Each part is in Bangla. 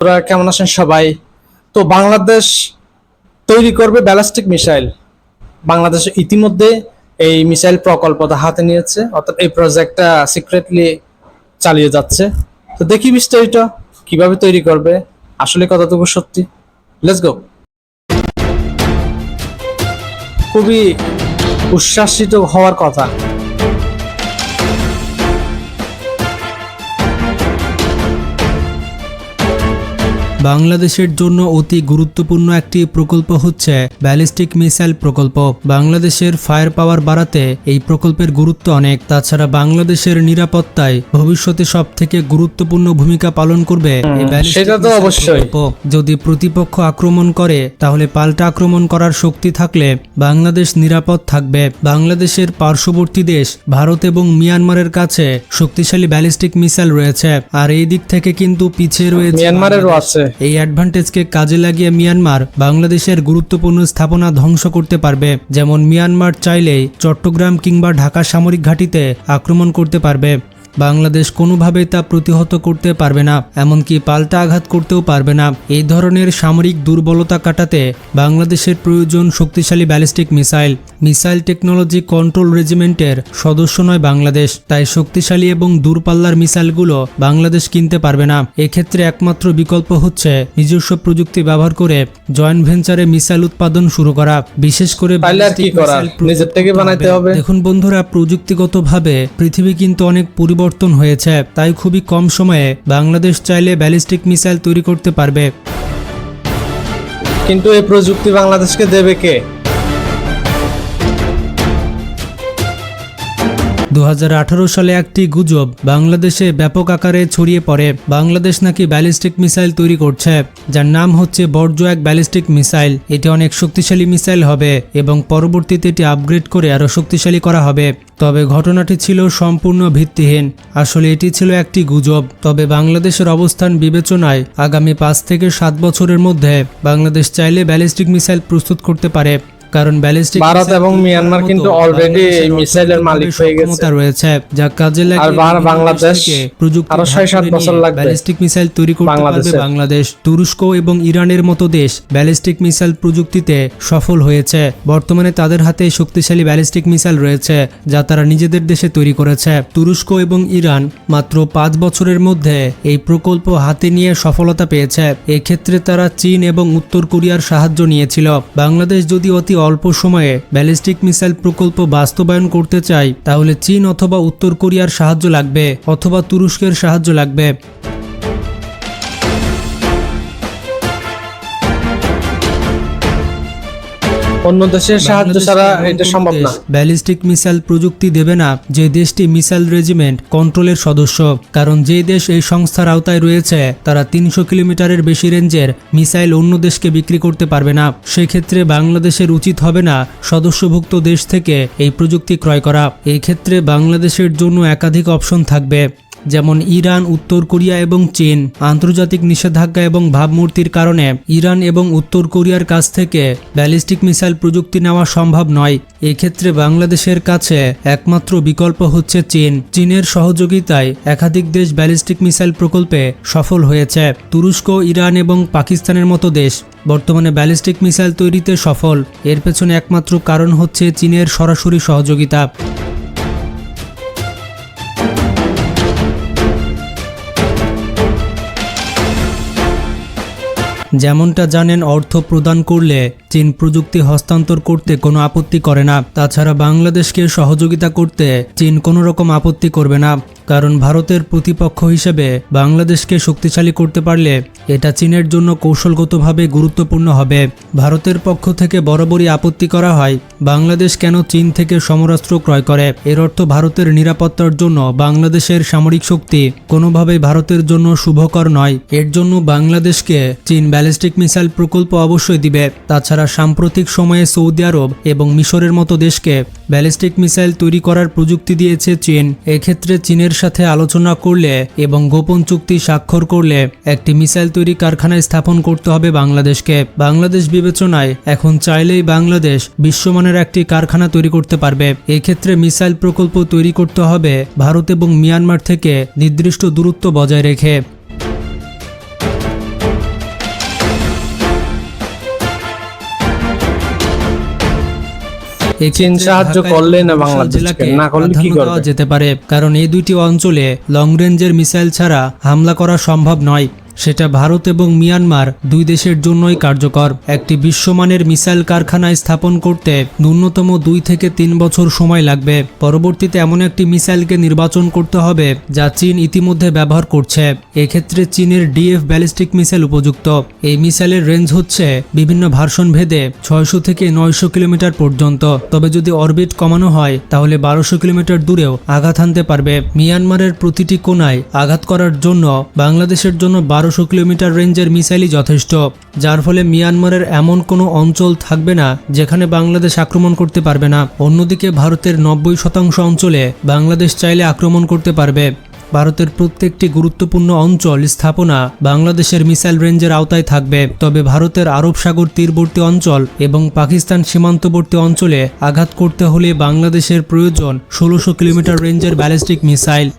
তোরা কেমন আছেন সবাই? তো বাংলাদেশ তৈরি করবে ব্যালিস্টিক মিসাইল। বাংলাদেশ ইতিমধ্যে এই মিসাইল প্রকল্পটা হাতে নিয়েছে, অর্থাৎ এই প্রজেক্টটা সিক্রেটলি চালিয়ে যাচ্ছে। তো দেখি বিস্তারিত কিভাবে তৈরি করবে, আসলে কতটুকু সত্যি। Let's go. খুবই উচ্ছ্বাসিত হওয়ার কথা। বাংলাদেশের জন্য অতি গুরুত্বপূর্ণ একটি প্রকল্প হচ্ছে ব্যালিস্টিক মিসাইল প্রকল্প। বাংলাদেশের ফায়ার পাওয়ার বাড়াতে এই প্রকল্পের গুরুত্ব অনেক। তাছাড়া বাংলাদেশের নিরাপত্তায় ভবিষ্যতে সবথেকে গুরুত্বপূর্ণ ভূমিকা পালন করবে এই ব্যালিস্টিক মিসাইল প্রকল্প। যদি প্রতিপক্ষ আক্রমণ করে তাহলে পাল্টা আক্রমণ করার শক্তি থাকলে বাংলাদেশ নিরাপদ থাকবে। বাংলাদেশের পার্শ্ববর্তী দেশ ভারত এবং মিয়ানমারের কাছে শক্তিশালী ব্যালিস্টিক মিসাইল রয়েছে, আর এই দিক থেকে কিন্তু পিছিয়ে রয়েছে মিয়ানমারেরও আছে। এই অ্যাডভান্টেজকে কাজে লাগিয়ে মিয়ানমার বাংলাদেশের গুরুত্বপূর্ণ স্থাপনা ধ্বংস করতে পারবে। যেমন মিয়ানমার চাইলেই চট্টগ্রাম কিংবা ঢাকা সামরিক ঘাঁটিতে আক্রমণ করতে পারবে। বাংলাদেশ কোনোভাবেই তা প্রতিহত করতে পারবে না, এমনকি পাল্টা আঘাত করতেও পারবে না। এই ধরনের সামরিক দুর্বলতা কাটাতে বাংলাদেশের প্রয়োজন শক্তিশালী ballistic missile. Missile technology control রেজিমেন্টের সদস্য নয় বাংলাদেশ, তাই শক্তিশালী এবং দূরপাল্লার মিসাইলগুলো বাংলাদেশ কিনতে পারবে না। এক্ষেত্রে একমাত্র বিকল্প হচ্ছে নিজস্ব প্রযুক্তি ব্যবহার করে জয়েন্ট ভেঞ্চারে মিসাইল উৎপাদন শুরু করা, বিশেষ করে নিজের থেকে বানাইতে হবে। দেখুন বন্ধুরা, প্রযুক্তিগতভাবে পৃথিবী কিন্তু অনেক পরিবর্তন হয়েছে, তাই খুবই কম সময়ে বাংলাদেশ চাইলে ব্যালিস্টিক মিসাইল তৈরি করতে পারবে। কিন্তু এই প্রযুক্তি বাংলাদেশকে দেবে কে? 2018 সালে একটি গুজব বাংলাদেশে ব্যাপক আকারে ছড়িয়ে পড়ে। বাংলাদেশ নাকি ব্যালিস্টিক মিসাইল তৈরি করছে, যার নাম হচ্ছে বর্জ্য এক ব্যালিস্টিক মিসাইল। এটি অনেক শক্তিশালী মিসাইল হবে এবং পরবর্তীতে এটি আপগ্রেড করে আরও শক্তিশালী করা হবে। তবে ঘটনাটি ছিল সম্পূর্ণ ভিত্তিহীন। আসলে এটি ছিল একটি গুজব। তবে বাংলাদেশের অবস্থান বিবেচনায় আগামী 5 থেকে 7 বছরের মধ্যে বাংলাদেশ চাইলে ব্যালিস্টিক মিসাইল প্রস্তুত করতে পারে, কারণ ব্যালিস্টিক ভারত এবং মিয়ানমার কিন্তু অলরেডি এই মিসাইলের মালিক হয়ে গেছে, রয়েছে, যা কাজে লাগিয়ে আর বাংলাদেশ আরো 6-7 বছর লাগবে ব্যালিস্টিক মিসাইল তৈরি করতে পারবে। বাংলাদেশ, তুরস্ক এবং ইরানের মতো দেশ ব্যালিস্টিক মিসাইল প্রযুক্তিতে সফল হয়েছে। বর্তমানে তাদের হাতে শক্তিশালী ব্যালিস্টিক মিসাইল রয়েছে, যা তারা নিজেদের দেশে তৈরি করেছে। তুরস্ক এবং ইরান মাত্র 5 বছরের মধ্যে এই প্রকল্প হাতে নিয়ে সফলতা পেয়েছে। এক্ষেত্রে তারা চীন এবং উত্তর কোরিয়ার সাহায্য নিয়েছিল। বাংলাদেশ যদি অতি অল্প সময়ে ব্যালিস্টিক মিসাইল প্রকল্প বাস্তবায়ন করতে চায়, তাহলে চীন অথবা উত্তর কোরিয়ার সাহায্য লাগবে অথবা তুরস্কের সাহায্য লাগবে। অন্য দেশের সাহায্য ছাড়া এটা সম্ভব না। ব্যালিস্টিক মিসাইল প্রযুক্তি দেবে না যে দেশটি মিসাইল রেজিমেন্ট কন্ট্রোলের সদস্য, কারণ যে দেশ এই সংস্থার আওতায় রয়েছে তারা 300 কিলোমিটারের বেশি রেঞ্জের মিসাইল অন্য দেশকে বিক্রি করতে পারবে না। সেক্ষেত্রে বাংলাদেশের উচিত হবে না সদস্যভুক্ত দেশ থেকে এই প্রযুক্তি ক্রয় করা। এই ক্ষেত্রে বাংলাদেশের জন্য একাধিক অপশন থাকবে, যেমন ইরান, উত্তর কোরিয়া এবং চীন। আন্তর্জাতিক নিষেধাজ্ঞা এবং ভাবমূর্তির কারণে ইরান এবং উত্তর কোরিয়ার কাছ থেকে ব্যালিস্টিক মিসাইল প্রযুক্তি নেওয়া সম্ভব নয়। এক্ষেত্রে বাংলাদেশের কাছে একমাত্র বিকল্প হচ্ছে চীন। চীনের সহযোগিতায় একাধিক দেশ ব্যালিস্টিক মিসাইল প্রকল্পে সফল হয়েছে। তুরস্ক, ইরান এবং পাকিস্তানের মতো দেশ বর্তমানে ব্যালিস্টিক মিসাইল তৈরিতে সফল। এর পেছনে একমাত্র কারণ হচ্ছে চীনের সরাসরি সহযোগিতা। যেমনটা জানেন, অর্থ প্রদান করলে চীন প্রযুক্তি হস্তান্তর করতে কোনো আপত্তি করে না। তাছাড়া বাংলাদেশকে সহযোগিতা করতে চীন কোনো রকম আপত্তি করবে না, কারণ ভারতের প্রতিপক্ষ হিসেবে বাংলাদেশকে শক্তিশালী করতে পারলে এটা চীনের জন্য কৌশলগতভাবে গুরুত্বপূর্ণ হবে। ভারতের পক্ষ থেকে বরাবরই আপত্তি করা হয় বাংলাদেশ কেন চীন থেকে সমরাস্ত্র ক্রয় করে। এর অর্থ ভারতের নিরাপত্তার জন্য বাংলাদেশের সামরিক শক্তি কোনোভাবেই ভারতের জন্য শুভকর নয়। এর জন্য বাংলাদেশকে চীন ব্যালিস্টিক মিসাইল প্রকল্প অবশ্যই দিবে। তাছাড়া সাম্প্রতিক সময়ে সৌদি আরব এবং মিশরের মতো দেশকে ব্যালিস্টিক মিসাইল তৈরি করার প্রযুক্তি দিয়েছে চীন। এক্ষেত্রে চীনের সাথে আলোচনা করলে এবং গোপন চুক্তি স্বাক্ষর করলে একটি মিসাইল তৈরি কারখানা স্থাপন করতে হবে বাংলাদেশকে। বাংলাদেশ বিবেচনায় এখন চাইলেই বাংলাদেশ বিশ্বমানের একটি কারখানা তৈরি করতে পারবে। এক্ষেত্রে মিসাইল প্রকল্প তৈরি করতে হবে ভারত এবং মিয়ানমার থেকে নির্দিষ্ট দূরত্ব বজায় রেখে। চীন সাহায্য করলে না বাংলাদেশকে, জেলাকে না করলে কি প্রাধান্য দেওয়া করবে? যেতে পারে, কারণ এই দুইটি অঞ্চলে লং রেঞ্জের মিসাইল ছাড়া হামলা করা সম্ভব নয়। সেটা ভারত এবং মিয়ানমার দুই দেশের জন্যই কার্যকর। একটি বিশ্বমানের মিসাইল কারখানা স্থাপন করতে ন্যূনতম 2 থেকে 3 বছর সময় লাগবে। পরবর্তীতে এমন একটি মিসাইলকে নির্বাচন করতে হবে যা চীন ইতিমধ্যে ব্যবহার করছে। এক্ষেত্রে চীনের ডিএফ ব্যালিস্টিক মিসাইল উপযুক্ত। এই মিসাইলের রেঞ্জ হচ্ছে বিভিন্ন ভার্সন ভেদে 600 থেকে 900 কিলোমিটার পর্যন্ত। তবে যদি অরবিট কমানো হয় তাহলে 1200 কিলোমিটার দূরেও আঘাত হানতে পারবে। মিয়ানমারের প্রতিটি কোণায় আঘাত করার জন্য বাংলাদেশের জন্য 1200 কিলোমিটার রেঞ্জের মিসাইলই যথেষ্ট, যার ফলে মিয়ানমারের এমন কোনো অঞ্চল থাকবে না যেখানে বাংলাদেশ আক্রমণ করতে পারবে না। অন্যদিকে ভারতের 90% অঞ্চলে বাংলাদেশ চাইলে আক্রমণ করতে পারবে। ভারতের প্রত্যেকটি গুরুত্বপূর্ণ অঞ্চল স্থাপনা বাংলাদেশের মিসাইল রেঞ্জের আওতায় থাকবে। তবে ভারতের আরব সাগর তীরবর্তী অঞ্চল এবং পাকিস্তান সীমান্তবর্তী অঞ্চলে আঘাত করতে হলে বাংলাদেশের প্রয়োজন 1600 কিলোমিটার রেঞ্জের ব্যালিস্টিক মিসাইল।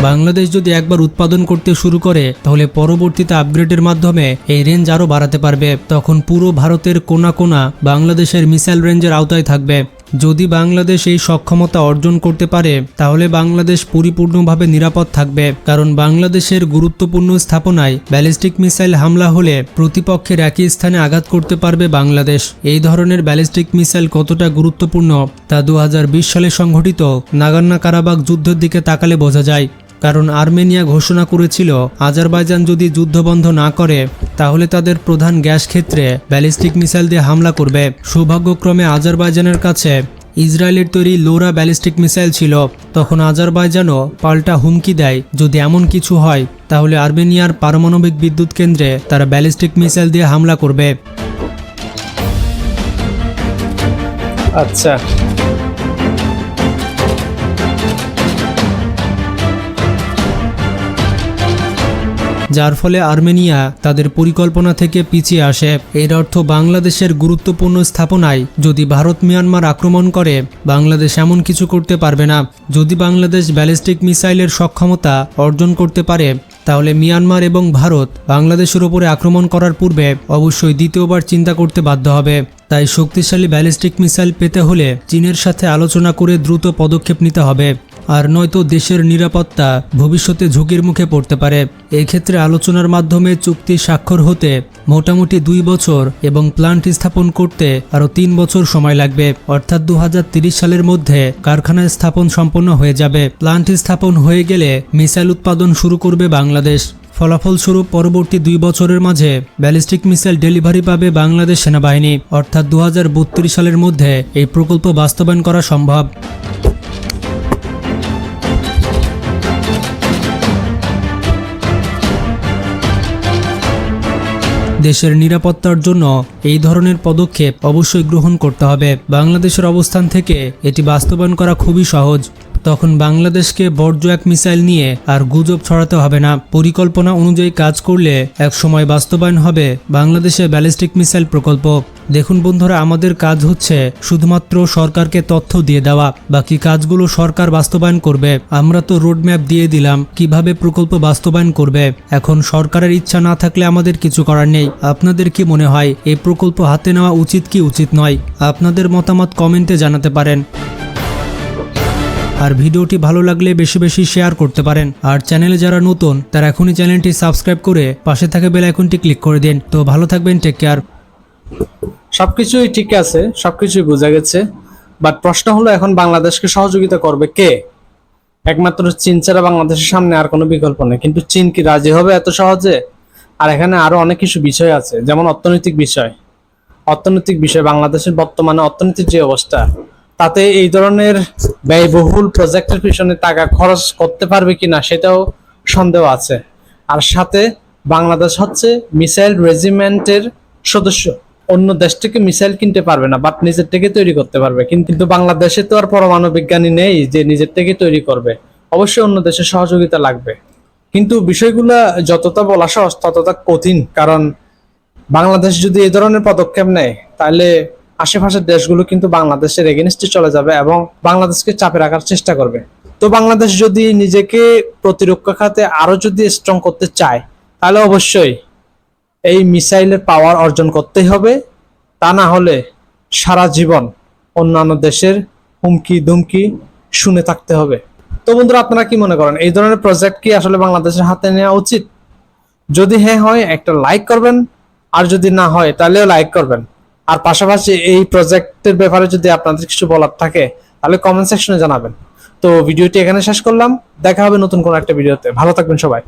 বাংলাদেশ যদি একবার উৎপাদন করতে শুরু করে তাহলে পরবর্তীতে আপগ্রেডের মাধ্যমে এই রেঞ্জ আরও বাড়াতে পারবে। তখন পুরো ভারতের কোনা কোনা বাংলাদেশের মিসাইল রেঞ্জের আওতায় থাকবে। যদি বাংলাদেশ এই সক্ষমতা অর্জন করতে পারে তাহলে বাংলাদেশ পরিপূর্ণভাবে নিরাপদ থাকবে, কারণ বাংলাদেশের গুরুত্বপূর্ণ স্থাপনায় ব্যালিস্টিক মিসাইল হামলা হলে প্রতিপক্ষের একই স্থানে আঘাত করতে পারবে বাংলাদেশ। এই ধরনের ব্যালিস্টিক মিসাইল কতটা গুরুত্বপূর্ণ তা 2020 সালে সংঘটিত নাগোর্নো কারাবাখ যুদ্ধের দিকে তাকালে বোঝা যায়। কারণ আর্মেনিয়া ঘোষণা করেছিল আজারবাইজান যদি যুদ্ধ বন্ধ না করে তাহলে তাদের প্রধান গ্যাস ক্ষেত্রে ব্যালিস্টিক মিসাইল দিয়ে হামলা করবে। সৌভাগ্যক্রমে আজারবাইজানের কাছে ইসরায়েলের তৈরি লোরা ব্যালিস্টিক মিসাইল ছিল। তখন আজারবাইজানও পাল্টা হুমকি দেয় যদি এমন কিছু হয় তাহলে আর্মেনিয়ার পারমাণবিক বিদ্যুৎ কেন্দ্রে তারা ব্যালিস্টিক মিসাইল দিয়ে হামলা করবে। আচ্ছা, যার ফলে আর্মেনিয়া তাদের পরিকল্পনা থেকে পিছিয়ে আসে। এর অর্থ বাংলাদেশের গুরুত্বপূর্ণ স্থাপনায় যদি ভারত মিয়ানমার আক্রমণ করে বাংলাদেশ এমন কিছু করতে পারবে না। যদি বাংলাদেশ ব্যালিস্টিক মিসাইলের সক্ষমতা অর্জন করতে পারে তাহলে মিয়ানমার এবং ভারত বাংলাদেশের উপরে আক্রমণ করার পূর্বে অবশ্যই দ্বিতীয়বার চিন্তা করতে বাধ্য হবে। তাই শক্তিশালী ব্যালিস্টিক মিসাইল পেতে হলে চীনের সাথে আলোচনা করে দ্রুত পদক্ষেপ নিতে হবে, আর নয়তো দেশের নিরাপত্তা ভবিষ্যতে ঝুঁকির মুখে পড়তে পারে। এই ক্ষেত্রে আলোচনার মাধ্যমে চুক্তি স্বাক্ষর হতে মোটামুটি 2 বছর এবং প্ল্যান্ট স্থাপন করতে আরও 3 বছর সময় লাগবে। অর্থাৎ 2030 সালের মধ্যে কারখানা স্থাপন সম্পন্ন হয়ে যাবে। প্ল্যান্ট স্থাপন হয়ে গেলে মিসাইল উৎপাদন শুরু করবে বাংলাদেশ। ফলাফলস্বরূপ পরবর্তী 2 বছরের মাঝে ব্যালিস্টিক মিসাইল ডেলিভারি পাবে বাংলাদেশ সেনাবাহিনী। অর্থাৎ 2032 সালের মধ্যে এই প্রকল্প বাস্তবায়ন করা সম্ভব। দেশের নিরাপত্তার জন্য এই ধরনের পদক্ষেপ অবশ্যই গ্রহণ করতে হবে। বাংলাদেশের অবস্থান থেকে এটি বাস্তবায়ন করা খুবই সহজ। তখন বাংলাদেশকে বর্জ্য এক মিসাইল নিয়ে আর গুজব ছড়াতে হবে না। পরিকল্পনা অনুযায়ী কাজ করলে একসময় বাস্তবায়ন হবে বাংলাদেশে ব্যালিস্টিক মিসাইল প্রকল্প। দেখুন বন্ধুরা, আমাদের কাজ হচ্ছে শুধুমাত্র সরকারকে তথ্য দিয়ে দেওয়া, বাকি কাজগুলো সরকার বাস্তবায়ন করবে। আমরা তো রোডম্যাপ দিয়ে দিলাম কিভাবে প্রকল্প বাস্তবায়ন করবে। এখন সরকারের ইচ্ছা না থাকলে আমাদের কিছু করার নেই। আপনাদের কি মনে হয় এই প্রকল্প হাতে নেওয়া উচিত কি উচিত নয়? আপনাদের মতামত কমেন্টে জানাতে পারেন। আর ভিডিওটি ভালো লাগলে বেশি বেশি শেয়ার করতে পারেন। আর চ্যানেলে যারা নতুন তারা এখনই চ্যানেলটি সাবস্ক্রাইব করে পাশে থাকা বেল আইকনটি ক্লিক করে দিন। তো ভালো থাকবেন, টেক কেয়ার। সবকিছুই ঠিক আছে, সবকিছুই বোঝা গেছে, বাট প্রশ্ন হলো এখন বাংলাদেশকে সহযোগিতা করবে কে? একমাত্র চীন ছাড়া বাংলাদেশের সামনে আর কোনো বিকল্প নেই। কিন্তু চীন কি রাজি হবে এত সহজে? আর এখানে আরো অনেক কিছু বিষয় আছে, যেমন অর্থনৈতিক বিষয়। বাংলাদেশের বর্তমানে অর্থনীতির যে অবস্থা, তাতে এই ধরনের ব্যয়বহুল প্রজেক্টের পিছনে টাকা খরচ করতে পারবে কিনা সেটাও সন্দেহ আছে। আর সাথে বাংলাদেশ হচ্ছে মিসাইল রেজিমেন্টের সদস্য। অন্য দেশ থেকে মিসাইল কিনতে পারবে না, বাট নিজের থেকে তৈরি করতে পারবে। কিন্তু বাংলাদেশে তো আর পরমাণু বিজ্ঞানী নেই যে নিজের থেকে তৈরি করবে। অবশ্যই অন্য দেশের সহযোগিতা লাগবে। কিন্তু বিষয়গুলা যতটা বলা সহজ ততটা কঠিন, কারণ বাংলাদেশ যদি এই ধরনের পদক্ষেপ নেয় তাহলে আশেপাশের দেশগুলো কিন্তু বাংলাদেশের এগেইনস্টে চলে যাবে এবং বাংলাদেশকে চাপে রাখার চেষ্টা করবে। তো বাংলাদেশ যদি নিজেকে প্রতিরক্ষা খাতে আরো যদি স্ট্রং করতে চায়, তাহলে অবশ্যই এই মিসাইলের পাওয়ার অর্জন করতেই হবে। তা না হলে সারা জীবন অন্যান্য দেশের হুমকি দুমকি শুনে থাকতে হবে। তো বন্ধুরা, আপনারা কি মনে করেন, এই ধরনের প্রজেক্ট কি আসলে বাংলাদেশের হাতে নেওয়া উচিত? যদি হ্যাঁ হয়, একটা লাইক করবেন, আর যদি না হয় তাহলেও লাইক করবেন। আর পাশাপাশি এই প্রজেক্টের ব্যাপারে যদি আপনাদের কিছু বলার থাকে তাহলে কমেন্ট সেকশনে জানাবেন। তো ভিডিওটি এখানে শেষ করলাম, দেখা হবে নতুন কোনো একটা ভিডিওতে। ভালো থাকবেন সবাই।